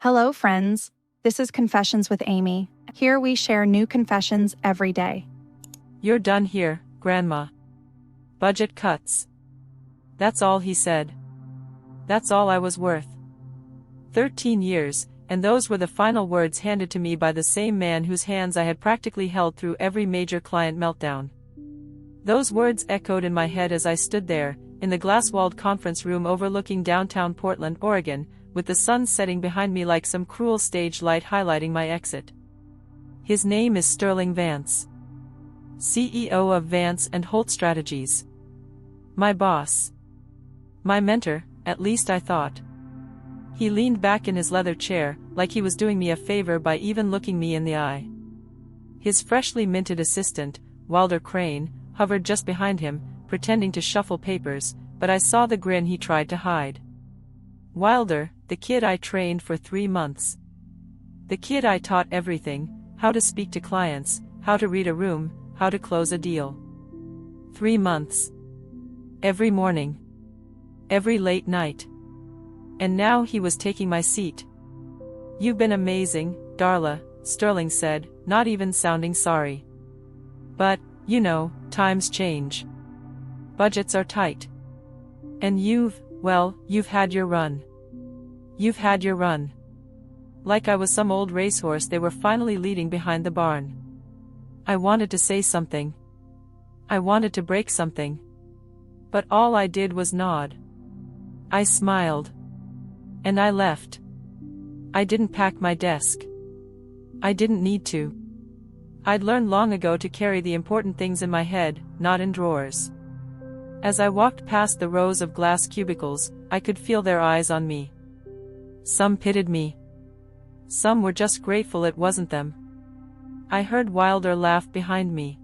Hello, friends. This is Confessions with Amy. Here we share new confessions every day. You're done here, Grandma. Budget cuts. That's all he said. That's all I was worth. 13 years, and those were the final words handed to me by the same man whose hands I had practically held through every major client meltdown. Those words echoed in my head as I stood there, in the glass-walled conference room overlooking downtown Portland, Oregon, with the sun setting behind me like some cruel stage light highlighting my exit. His name is Sterling Vance, CEO of Vance and Holt Strategies. My boss. My mentor, at least I thought. He leaned back in his leather chair, like he was doing me a favor by even looking me in the eye. His freshly minted assistant, Wilder Crane, hovered just behind him, pretending to shuffle papers, but I saw the grin he tried to hide. Wilder, the kid I trained for 3 months. The kid I taught everything, how to speak to clients, how to read a room, how to close a deal. 3 months. Every morning. Every late night. And now he was taking my seat. You've been amazing, Darla, Sterling said, not even sounding sorry. But, you know, times change. Budgets are tight. And you've had your run. You've had your run. Like I was some old racehorse they were finally leading behind the barn. I wanted to say something. I wanted to break something. But all I did was nod. I smiled. And I left. I didn't pack my desk. I didn't need to. I'd learned long ago to carry the important things in my head, not in drawers. As I walked past the rows of glass cubicles, I could feel their eyes on me. Some pitied me. Some were just grateful it wasn't them. I heard Wilder laugh behind me.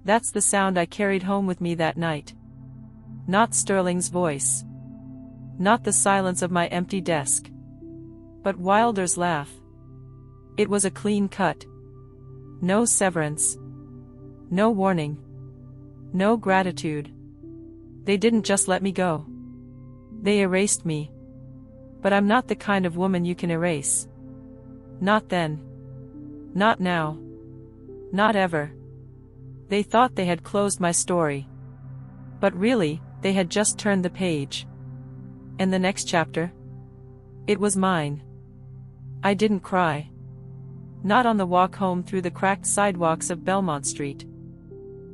That's the sound I carried home with me that night. Not Sterling's voice. Not the silence of my empty desk. But Wilder's laugh. It was a clean cut. No severance. No warning. No gratitude. They didn't just let me go. They erased me. But I'm not the kind of woman you can erase. Not then. Not now. Not ever. They thought they had closed my story. But really, they had just turned the page. And the next chapter? It was mine. I didn't cry. Not on the walk home through the cracked sidewalks of Belmont Street.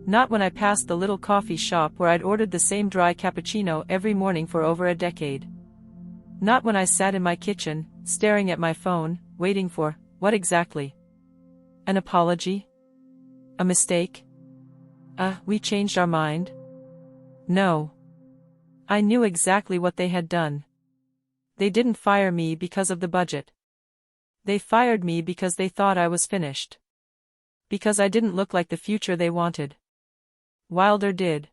Not when I passed the little coffee shop where I'd ordered the same dry cappuccino every morning for over a decade. Not when I sat in my kitchen, staring at my phone, waiting for, what exactly? An apology? A mistake? We changed our mind? No. I knew exactly what they had done. They didn't fire me because of the budget. They fired me because they thought I was finished. Because I didn't look like the future they wanted. Wilder did.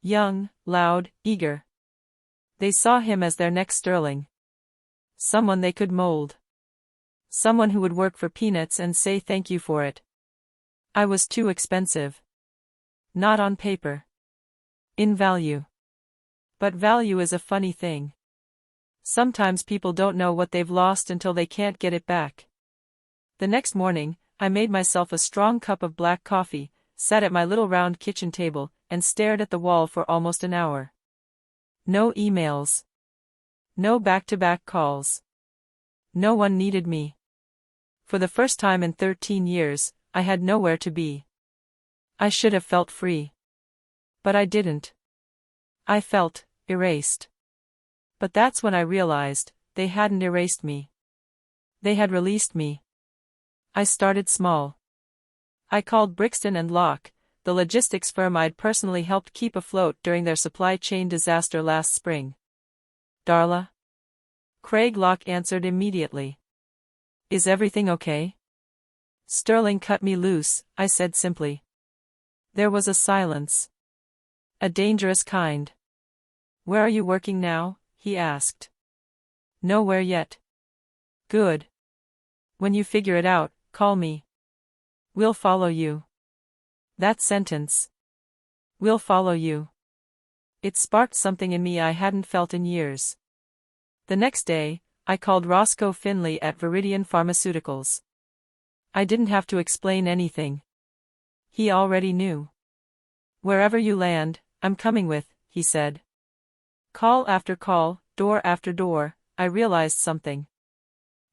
Young, loud, eager. They saw him as their next Sterling. Someone they could mold. Someone who would work for peanuts and say thank you for it. I was too expensive. Not on paper. In value. But value is a funny thing. Sometimes people don't know what they've lost until they can't get it back. The next morning, I made myself a strong cup of black coffee, sat at my little round kitchen table, and stared at the wall for almost an hour. No emails. No back-to-back calls. No one needed me. For the first time in 13 years, I had nowhere to be. I should have felt free. But I didn't. I felt erased. But that's when I realized, they hadn't erased me. They had released me. I started small. I called Brixton and Locke, the logistics firm I'd personally helped keep afloat during their supply chain disaster last spring. Darla? Craig Locke answered immediately. Is everything okay? Sterling cut me loose, I said simply. There was a silence. A dangerous kind. Where are you working now? He asked. Nowhere yet. Good. When you figure it out, call me. We'll follow you. That sentence. We'll follow you. It sparked something in me I hadn't felt in years. The next day, I called Roscoe Finley at Viridian Pharmaceuticals. I didn't have to explain anything. He already knew. "Wherever you land, I'm coming with," he said. Call after call, door after door, I realized something.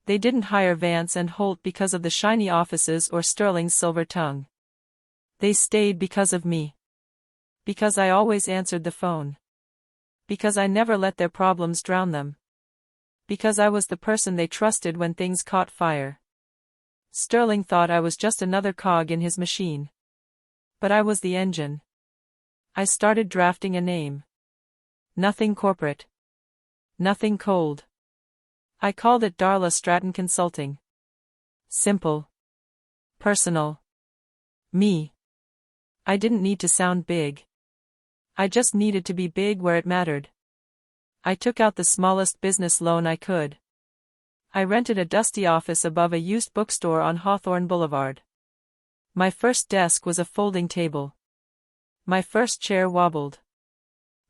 They didn't hire Vance and Holt because of the shiny offices or Sterling's silver tongue. They stayed because of me. Because I always answered the phone. Because I never let their problems drown them. Because I was the person they trusted when things caught fire. Sterling thought I was just another cog in his machine. But I was the engine. I started drafting a name. Nothing corporate. Nothing cold. I called it Darla Stratton Consulting. Simple. Personal. Me. I didn't need to sound big. I just needed to be big where it mattered. I took out the smallest business loan I could. I rented a dusty office above a used bookstore on Hawthorne Boulevard. My first desk was a folding table. My first chair wobbled.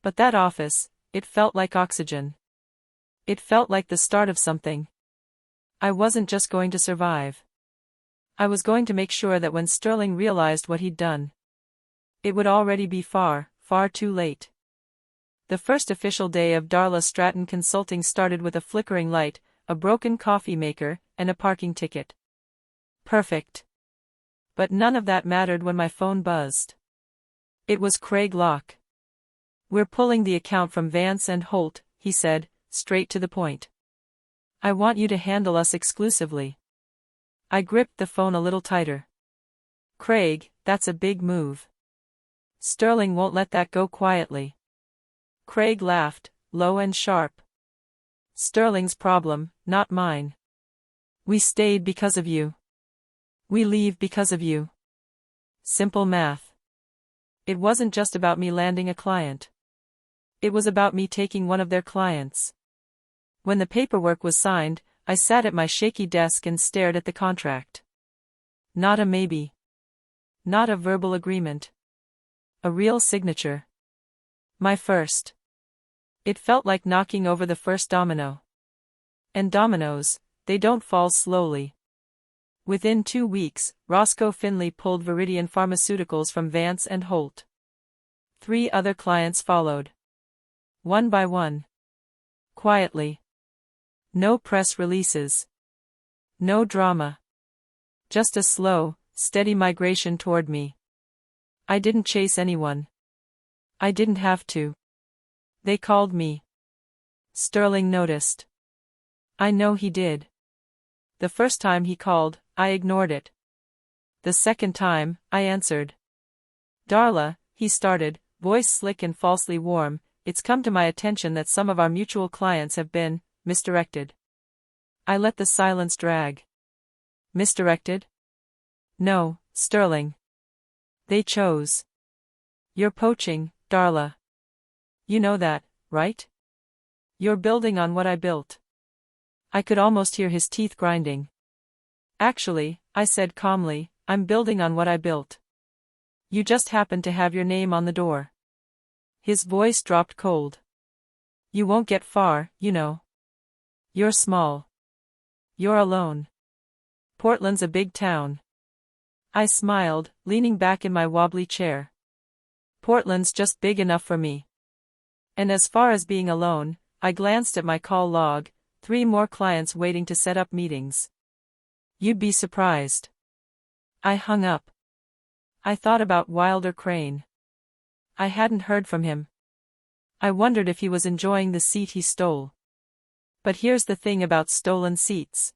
But that office, it felt like oxygen. It felt like the start of something. I wasn't just going to survive. I was going to make sure that when Sterling realized what he'd done, it would already be far, far too late. The first official day of Darla Stratton Consulting started with a flickering light, a broken coffee maker, and a parking ticket. Perfect. But none of that mattered when my phone buzzed. It was Craig Locke. "We're pulling the account from Vance and Holt," he said, straight to the point. "I want you to handle us exclusively." I gripped the phone a little tighter. "Craig, that's a big move. Sterling won't let that go quietly." Craig laughed, low and sharp. "Sterling's problem, not mine. We stayed because of you. We leave because of you. Simple math." It wasn't just about me landing a client. It was about me taking one of their clients. When the paperwork was signed, I sat at my shaky desk and stared at the contract. Not a maybe. Not a verbal agreement. A real signature. My first. It felt like knocking over the first domino. And dominoes, they don't fall slowly. Within 2 weeks, Roscoe Finley pulled Viridian Pharmaceuticals from Vance and Holt. 3 other clients followed. One by one. Quietly. No press releases. No drama. Just a slow, steady migration toward me. I didn't chase anyone. I didn't have to. They called me. Sterling noticed. I know he did. The first time he called, I ignored it. The second time, I answered. "Darla," he started, voice slick and falsely warm, "it's come to my attention that some of our mutual clients have been misdirected." I let the silence drag. Misdirected? No, Sterling. They chose. You're poaching, Darla. You know that, right? You're building on what I built. I could almost hear his teeth grinding. "Actually," I said calmly, "I'm building on what I built. You just happen to have your name on the door." His voice dropped cold. "You won't get far, you know. You're small. You're alone. Portland's a big town." I smiled, leaning back in my wobbly chair. Portland's just big enough for me. And as far as being alone, I glanced at my call log, 3 more clients waiting to set up meetings. You'd be surprised. I hung up. I thought about Wilder Crane. I hadn't heard from him. I wondered if he was enjoying the seat he stole. But here's the thing about stolen seats.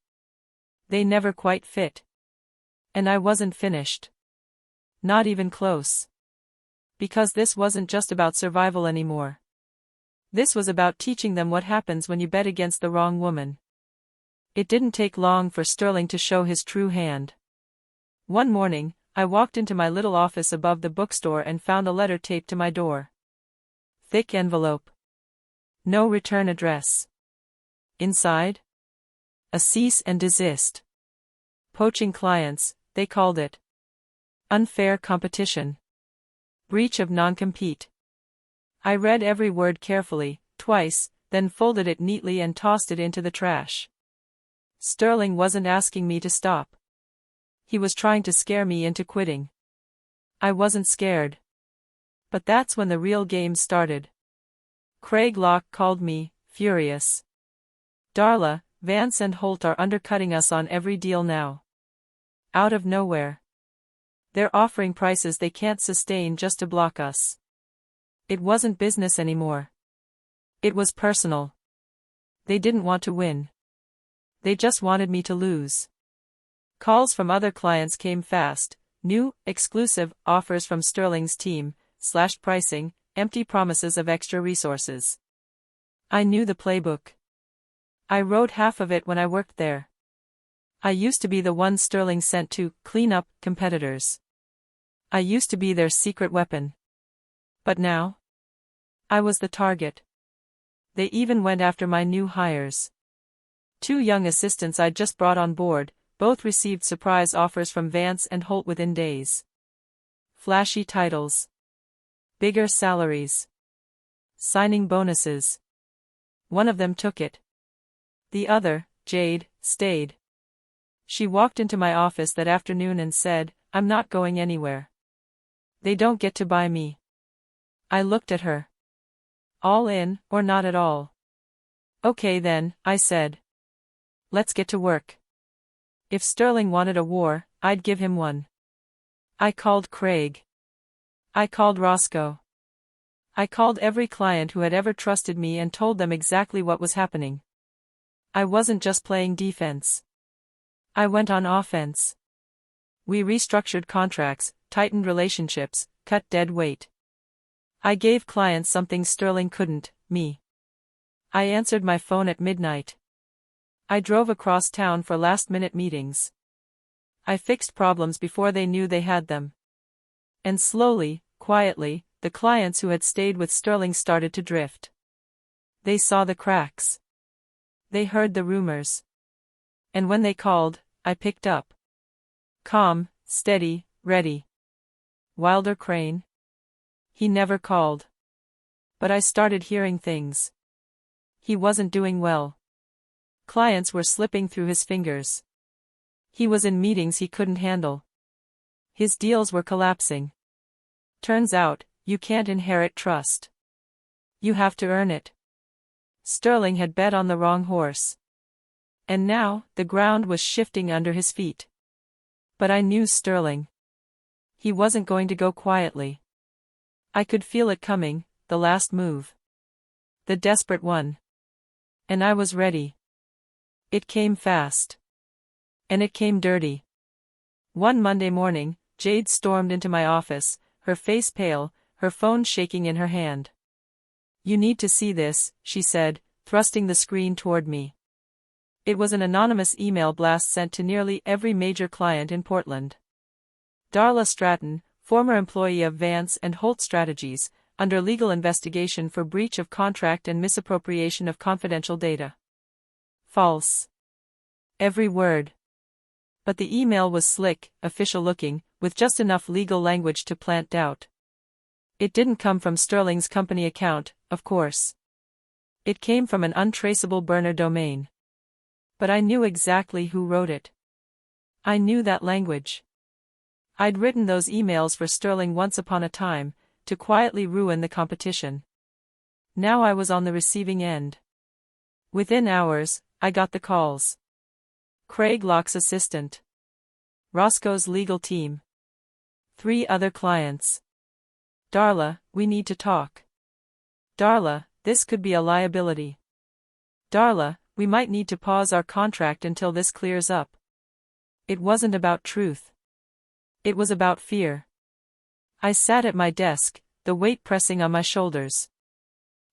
They never quite fit. And I wasn't finished. Not even close. Because this wasn't just about survival anymore. This was about teaching them what happens when you bet against the wrong woman. It didn't take long for Sterling to show his true hand. One morning, I walked into my little office above the bookstore and found a letter taped to my door. Thick envelope. No return address. Inside? A cease and desist. Poaching clients, they called it. Unfair competition. Breach of non-compete. I read every word carefully, twice, then folded it neatly and tossed it into the trash. Sterling wasn't asking me to stop. He was trying to scare me into quitting. I wasn't scared. But that's when the real game started. Craig Locke called me, furious. Darla, Vance and Holt are undercutting us on every deal now. Out of nowhere. They're offering prices they can't sustain just to block us. It wasn't business anymore. It was personal. They didn't want to win. They just wanted me to lose. Calls from other clients came fast, new, exclusive offers from Sterling's team, slashed pricing, empty promises of extra resources. I knew the playbook. I wrote half of it when I worked there. I used to be the one Sterling sent to clean up competitors. I used to be their secret weapon. But now? I was the target. They even went after my new hires. 2 young assistants I'd just brought on board, both received surprise offers from Vance and Holt within days. Flashy titles. Bigger salaries. Signing bonuses. One of them took it. The other, Jade, stayed. She walked into my office that afternoon and said, "I'm not going anywhere. They don't get to buy me." I looked at her. All in, or not at all? Okay then, I said. Let's get to work. If Sterling wanted a war, I'd give him one. I called Craig. I called Roscoe. I called every client who had ever trusted me and told them exactly what was happening. I wasn't just playing defense. I went on offense. We restructured contracts, tightened relationships, cut dead weight. I gave clients something Sterling couldn't, me. I answered my phone at midnight. I drove across town for last-minute meetings. I fixed problems before they knew they had them. And slowly, quietly, the clients who had stayed with Sterling started to drift. They saw the cracks. They heard the rumors. And when they called, I picked up. Calm, steady, ready. Wilder Crane? He never called. But I started hearing things. He wasn't doing well. Clients were slipping through his fingers. He was in meetings he couldn't handle. His deals were collapsing. Turns out, you can't inherit trust. You have to earn it. Sterling had bet on the wrong horse. And now, the ground was shifting under his feet. But I knew Sterling. He wasn't going to go quietly. I could feel it coming, the last move. The desperate one. And I was ready. It came fast. And it came dirty. One Monday morning, Jade stormed into my office, her face pale, her phone shaking in her hand. "You need to see this," she said, thrusting the screen toward me. It was an anonymous email blast sent to nearly every major client in Portland. Darla Stratton, former employee of Vance and Holt Strategies, under legal investigation for breach of contract and misappropriation of confidential data. False. Every word. But the email was slick, official-looking, with just enough legal language to plant doubt. It didn't come from Sterling's company account, of course. It came from an untraceable burner domain. But I knew exactly who wrote it. I knew that language. I'd written those emails for Sterling once upon a time, to quietly ruin the competition. Now I was on the receiving end. Within hours, I got the calls. Craig Locke's assistant. Roscoe's legal team. 3 other clients. "Darla, we need to talk. Darla, this could be a liability. Darla, we might need to pause our contract until this clears up." It wasn't about truth. It was about fear. I sat at my desk, the weight pressing on my shoulders.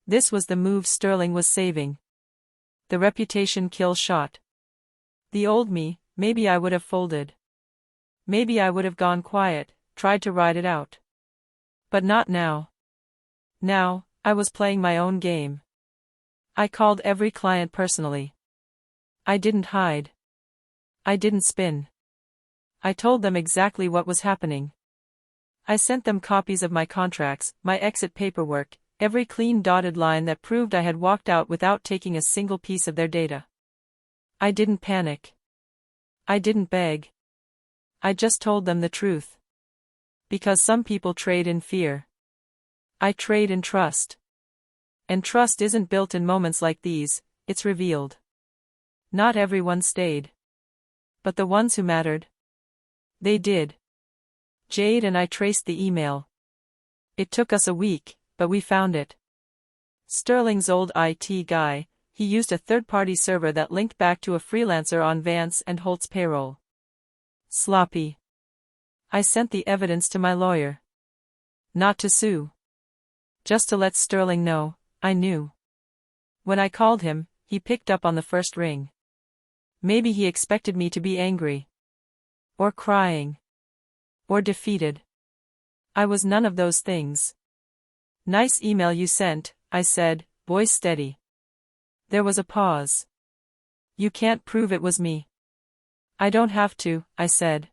This was the move Sterling was saving. The reputation kill shot. The old me, maybe I would have folded. Maybe I would have gone quiet, tried to ride it out. But not now. Now, I was playing my own game. I called every client personally. I didn't hide. I didn't spin. I told them exactly what was happening. I sent them copies of my contracts, my exit paperwork, Every clean dotted line that proved I had walked out without taking a single piece of their data. I didn't panic. I didn't beg. I just told them the truth. Because some people trade in fear. I trade in trust. And trust isn't built in moments like these, it's revealed. Not everyone stayed. But the ones who mattered. They did. Jade and I traced the email. It took us a week, but we found it. Sterling's old IT guy, he used a third-party server that linked back to a freelancer on Vance and Holt's payroll. Sloppy. I sent the evidence to my lawyer. Not to sue. Just to let Sterling know, I knew. When I called him, he picked up on the first ring. Maybe he expected me to be angry. Or crying. Or defeated. I was none of those things. Nice email you sent, I said, voice steady. There was a pause. You can't prove it was me. I don't have to, I said.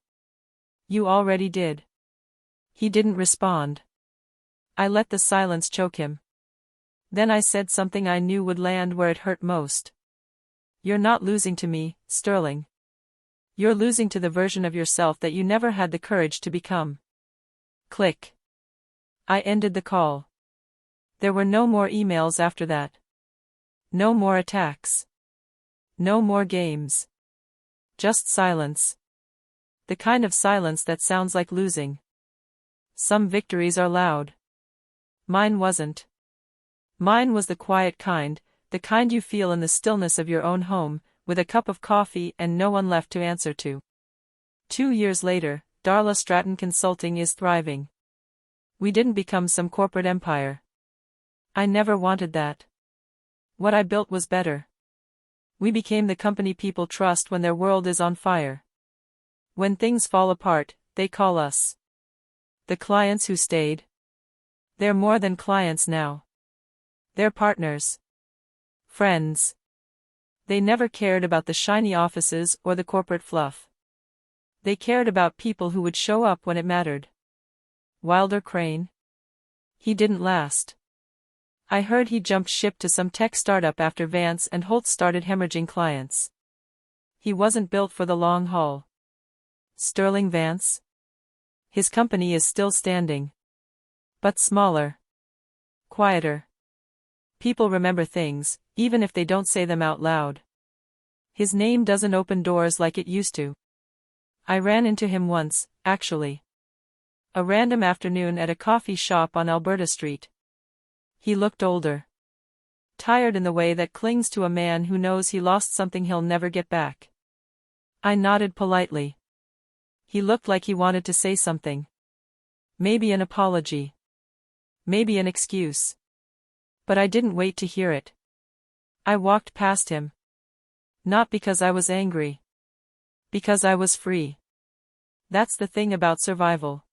You already did. He didn't respond. I let the silence choke him. Then I said something I knew would land where it hurt most. You're not losing to me, Sterling. You're losing to the version of yourself that you never had the courage to become. Click. I ended the call. There were no more emails after that. No more attacks. No more games. Just silence. The kind of silence that sounds like losing. Some victories are loud. Mine wasn't. Mine was the quiet kind, the kind you feel in the stillness of your own home, with a cup of coffee and no one left to answer to. 2 years later, Darla Stratton Consulting is thriving. We didn't become some corporate empire. I never wanted that. What I built was better. We became the company people trust when their world is on fire. When things fall apart, they call us. The clients who stayed. They're more than clients now. They're partners. Friends. They never cared about the shiny offices or the corporate fluff. They cared about people who would show up when it mattered. Wilder Crane? He didn't last. I heard he jumped ship to some tech startup after Vance and Holt started hemorrhaging clients. He wasn't built for the long haul. Sterling Vance? His company is still standing. But smaller. Quieter. People remember things, even if they don't say them out loud. His name doesn't open doors like it used to. I ran into him once, actually. A random afternoon at a coffee shop on Alberta Street. He looked older. Tired in the way that clings to a man who knows he lost something he'll never get back. I nodded politely. He looked like he wanted to say something. Maybe an apology. Maybe an excuse. But I didn't wait to hear it. I walked past him. Not because I was angry. Because I was free. That's the thing about survival.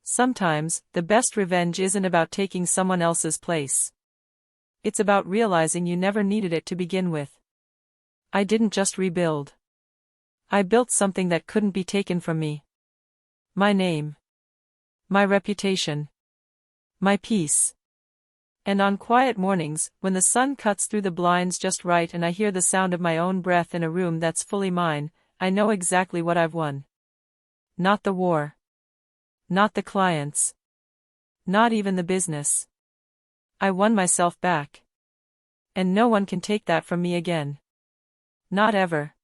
Sometimes, the best revenge isn't about taking someone else's place. It's about realizing you never needed it to begin with. I didn't just rebuild. I built something that couldn't be taken from me. My name. My reputation. My peace. And on quiet mornings, when the sun cuts through the blinds just right and I hear the sound of my own breath in a room that's fully mine, I know exactly what I've won. Not the war. Not the clients. Not even the business. I won myself back. And no one can take that from me again. Not ever.